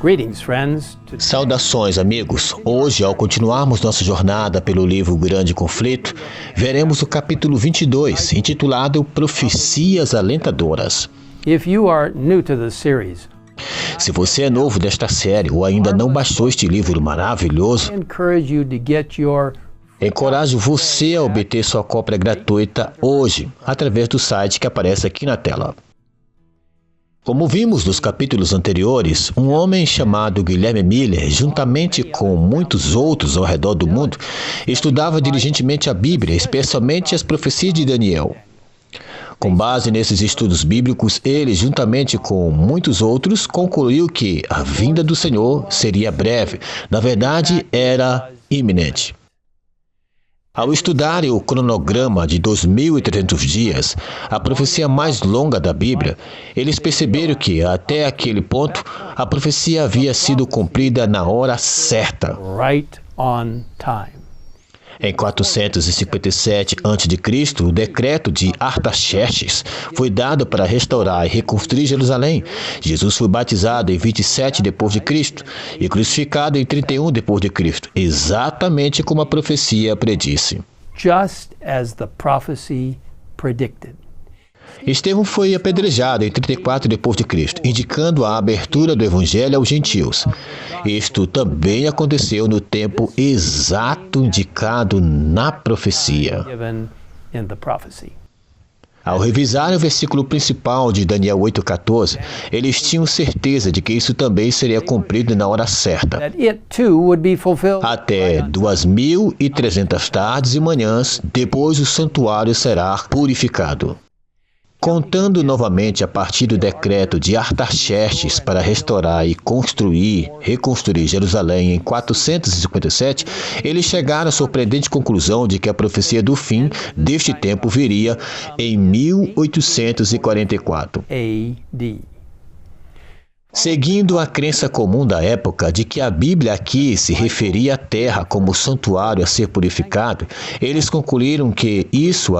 Greetings, friends. Saudações, amigos. Hoje, ao continuarmos nossa jornada pelo livro Grande Conflito, veremos o capítulo 22, intitulado Profecias Alentadoras. If you are new to the series, Se você é novo desta série ou ainda não baixou este livro maravilhoso, I encourage you to get your encorajo você a obter sua cópia gratuita hoje, através do site que aparece aqui na tela. Como vimos nos capítulos anteriores, um homem chamado Guilherme Miller, juntamente com muitos outros ao redor do mundo, estudava diligentemente a Bíblia, especialmente as profecias de Daniel. Com base nesses estudos bíblicos, ele, juntamente com muitos outros, concluiu que a vinda do Senhor seria breve. Na verdade, era iminente. Ao estudarem o cronograma de 2.300 dias, a profecia mais longa da Bíblia, eles perceberam que, até aquele ponto, a profecia havia sido cumprida na hora certa. right on time. Em 457 a.C., o decreto de Artaxerxes foi dado para restaurar e reconstruir Jerusalém. Jesus foi batizado em 27 d.C. e crucificado em 31 d.C., exatamente como a profecia predisse. Just as the prophecy predicted. Estevão foi apedrejado em 34 d.C., indicando a abertura do evangelho aos gentios. Isto também aconteceu no tempo exato indicado na profecia. Given in the prophecy. Ao revisarem o versículo principal de Daniel 8,14, eles tinham certeza de que isso também seria cumprido na hora certa. That it too would be fulfilled. Até 2.300 tardes e manhãs, depois o santuário será purificado. Contando novamente a partir do decreto de Artaxerxes para restaurar e reconstruir Jerusalém em 457, eles chegaram à surpreendente conclusão de que a profecia do fim deste tempo viria em 1844. AD. Seguindo a crença comum da época de que a Bíblia aqui se referia à terra como santuário a ser purificado, eles concluíram que isso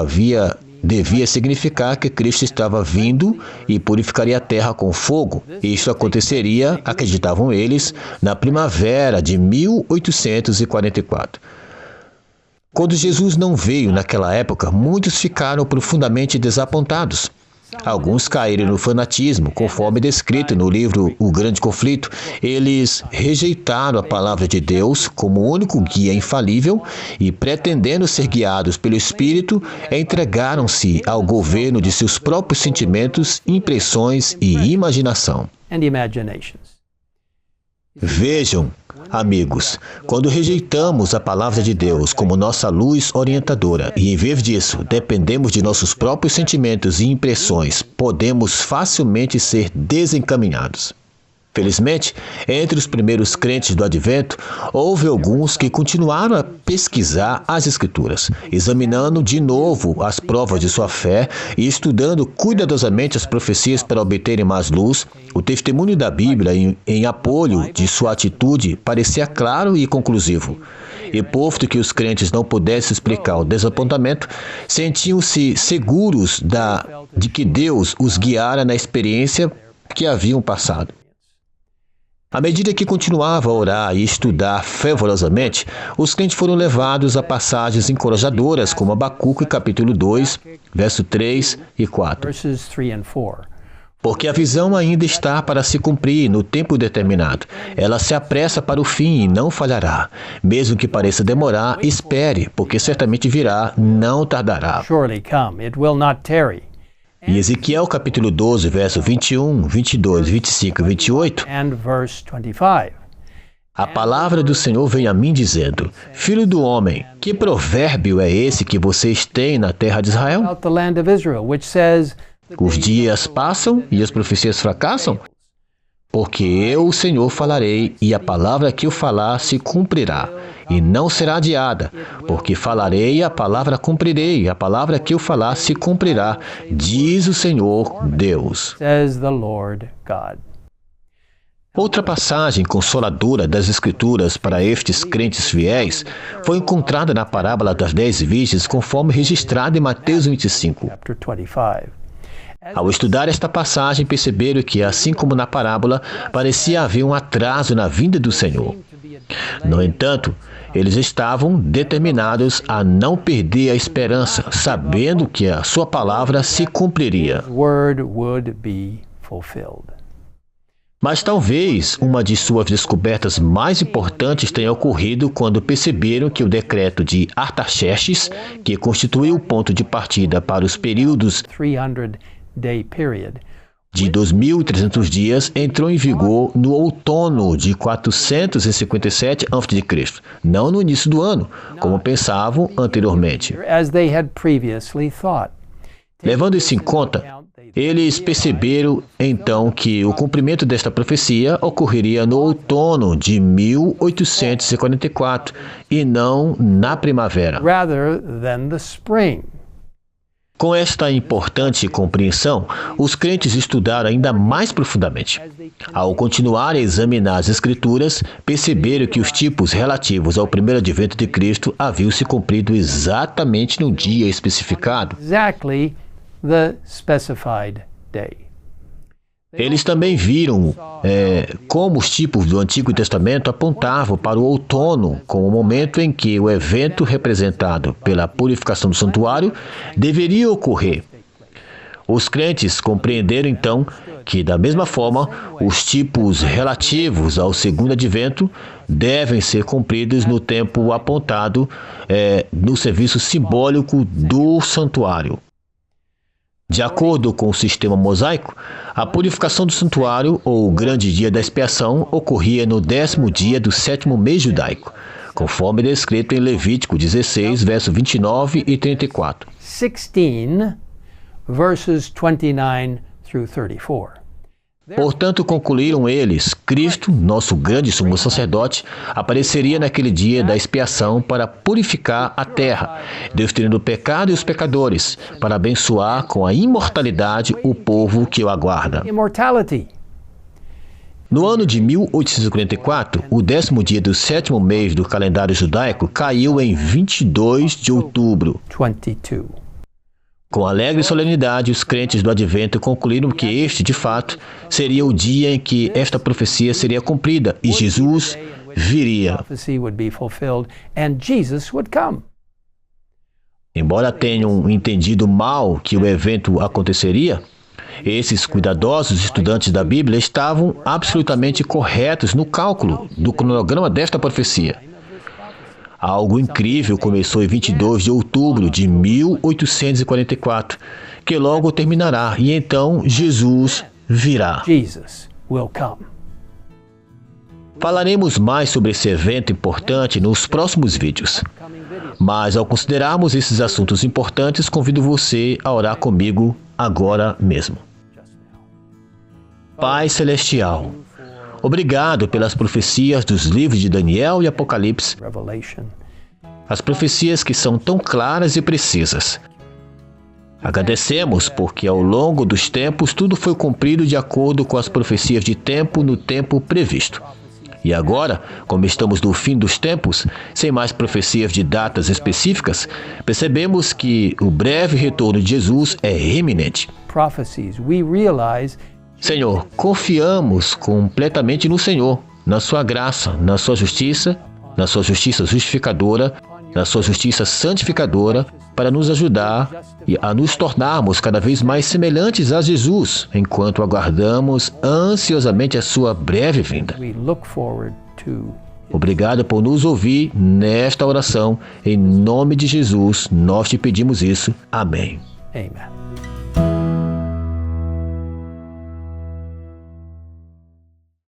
devia significar que Cristo estava vindo e purificaria a terra com fogo. Isso aconteceria, acreditavam eles, na primavera de 1844. Quando Jesus não veio naquela época, muitos ficaram profundamente desapontados. Alguns caíram no fanatismo, conforme descrito no livro O Grande Conflito. Eles rejeitaram a palavra de Deus como o único guia infalível e, pretendendo ser guiados pelo Espírito, entregaram-se ao governo de seus próprios sentimentos, impressões e imaginação. And imaginations. Vejam, amigos, quando rejeitamos a palavra de Deus como nossa luz orientadora e, em vez disso, dependemos de nossos próprios sentimentos e impressões, podemos facilmente ser desencaminhados. Felizmente, entre os primeiros crentes do Advento, houve alguns que continuaram a pesquisar as Escrituras, examinando de novo as provas de sua fé e estudando cuidadosamente as profecias para obterem mais luz. O testemunho da Bíblia em apoio de sua atitude parecia claro e conclusivo. E posto que os crentes não pudessem explicar o desapontamento, sentiam-se seguros de que Deus os guiara na experiência que haviam passado. À medida que continuava a orar e estudar fervorosamente, os crentes foram levados a passagens encorajadoras, como Abacuque, capítulo 2, verso 3 e 4. Verses 3 and 4. Porque a visão ainda está para se cumprir no tempo determinado. Ela se apressa para o fim e não falhará. Mesmo que pareça demorar, espere, porque certamente virá, não tardará. Surely come, it will not tarry. E Ezequiel capítulo 12, verso 21, 22, 25 e 28, And verse 25. a palavra do Senhor vem a mim dizendo: Filho do homem, que provérbio é esse que vocês têm na terra de Israel? About the land of Israel, which says, Os dias passam e as profecias fracassam? Porque eu, o Senhor, falarei, e a palavra que eu falar se cumprirá, e não será adiada. Porque falarei e a palavra cumprirei, a palavra que eu falar se cumprirá, diz o Senhor Deus. says the Lord God. Outra passagem consoladora das Escrituras para estes crentes fiéis foi encontrada na parábola das 10 virgens, conforme registrada em Mateus 25. Chapter 25. Ao estudar esta passagem, perceberam que, assim como na parábola, parecia haver um atraso na vinda do Senhor. No entanto, eles estavam determinados a não perder a esperança, sabendo que a sua palavra se cumpriria. Word would be fulfilled. Mas talvez uma de suas descobertas mais importantes tenha ocorrido quando perceberam que o decreto de Artaxerxes, que constituiu o ponto de partida para os períodos 300-day period. de 2.300 dias, entrou em vigor no outono de 457 a.C., não no início do ano, como pensavam anteriormente. As they had previously thought. Levando isso em conta, eles perceberam então que o cumprimento desta profecia ocorreria no outono de 1844 e não na primavera. Rather than the spring. Com esta importante compreensão, os crentes estudaram ainda mais profundamente. Ao continuar a examinar as Escrituras, perceberam que os tipos relativos ao primeiro advento de Cristo haviam se cumprido exatamente no dia especificado. Exactly the specified day. Eles também viram como os tipos do Antigo Testamento apontavam para o outono, como o momento em que o evento representado pela purificação do santuário deveria ocorrer. Os crentes compreenderam então que, da mesma forma, os tipos relativos ao segundo advento devem ser cumpridos no tempo apontado no serviço simbólico do santuário. De acordo com o sistema mosaico, a purificação do santuário, ou o grande dia da expiação, ocorria no 10º dia do 7º mês judaico, conforme descrito em Levítico 16, versos 29 e 34. 16 verses 29 through 34. Portanto, concluíram eles, Cristo, nosso grande sumo sacerdote, apareceria naquele dia da expiação para purificar a terra, destruindo o pecado e os pecadores, para abençoar com a imortalidade o povo que o aguarda. Immortality. No ano de 1844, o 10º dia do 7º mês do calendário judaico caiu em 22 de outubro. 22. Com alegre solenidade, os crentes do Advento concluíram que este, de fato, seria o dia em que esta profecia seria cumprida e Jesus viria. Prophecy would be fulfilled and Jesus would come. Embora tenham entendido mal que o evento aconteceria, esses cuidadosos estudantes da Bíblia estavam absolutamente corretos no cálculo do cronograma desta profecia. Algo incrível começou em 22 de outubro de 1844, que logo terminará, e então Jesus virá. Jesus will come. Falaremos mais sobre esse evento importante nos próximos vídeos. Mas ao considerarmos esses assuntos importantes, convido você a orar comigo agora mesmo. Pai Celestial, obrigado pelas profecias dos livros de Daniel e Apocalipse, Revelation. as profecias que são tão claras e precisas. Agradecemos porque ao longo dos tempos tudo foi cumprido de acordo com as profecias de tempo no tempo previsto. E agora, como estamos no fim dos tempos, sem mais profecias de datas específicas, percebemos que o breve retorno de Jesus é iminente. Prophecies. We realize Senhor, confiamos completamente no Senhor, na sua graça, na sua justiça justificadora, na sua justiça santificadora, para nos ajudar e a nos tornarmos cada vez mais semelhantes a Jesus, enquanto aguardamos ansiosamente a sua breve vinda. we look forward to. Obrigado por nos ouvir nesta oração. Em nome de Jesus, nós te pedimos isso. Amém. Amen.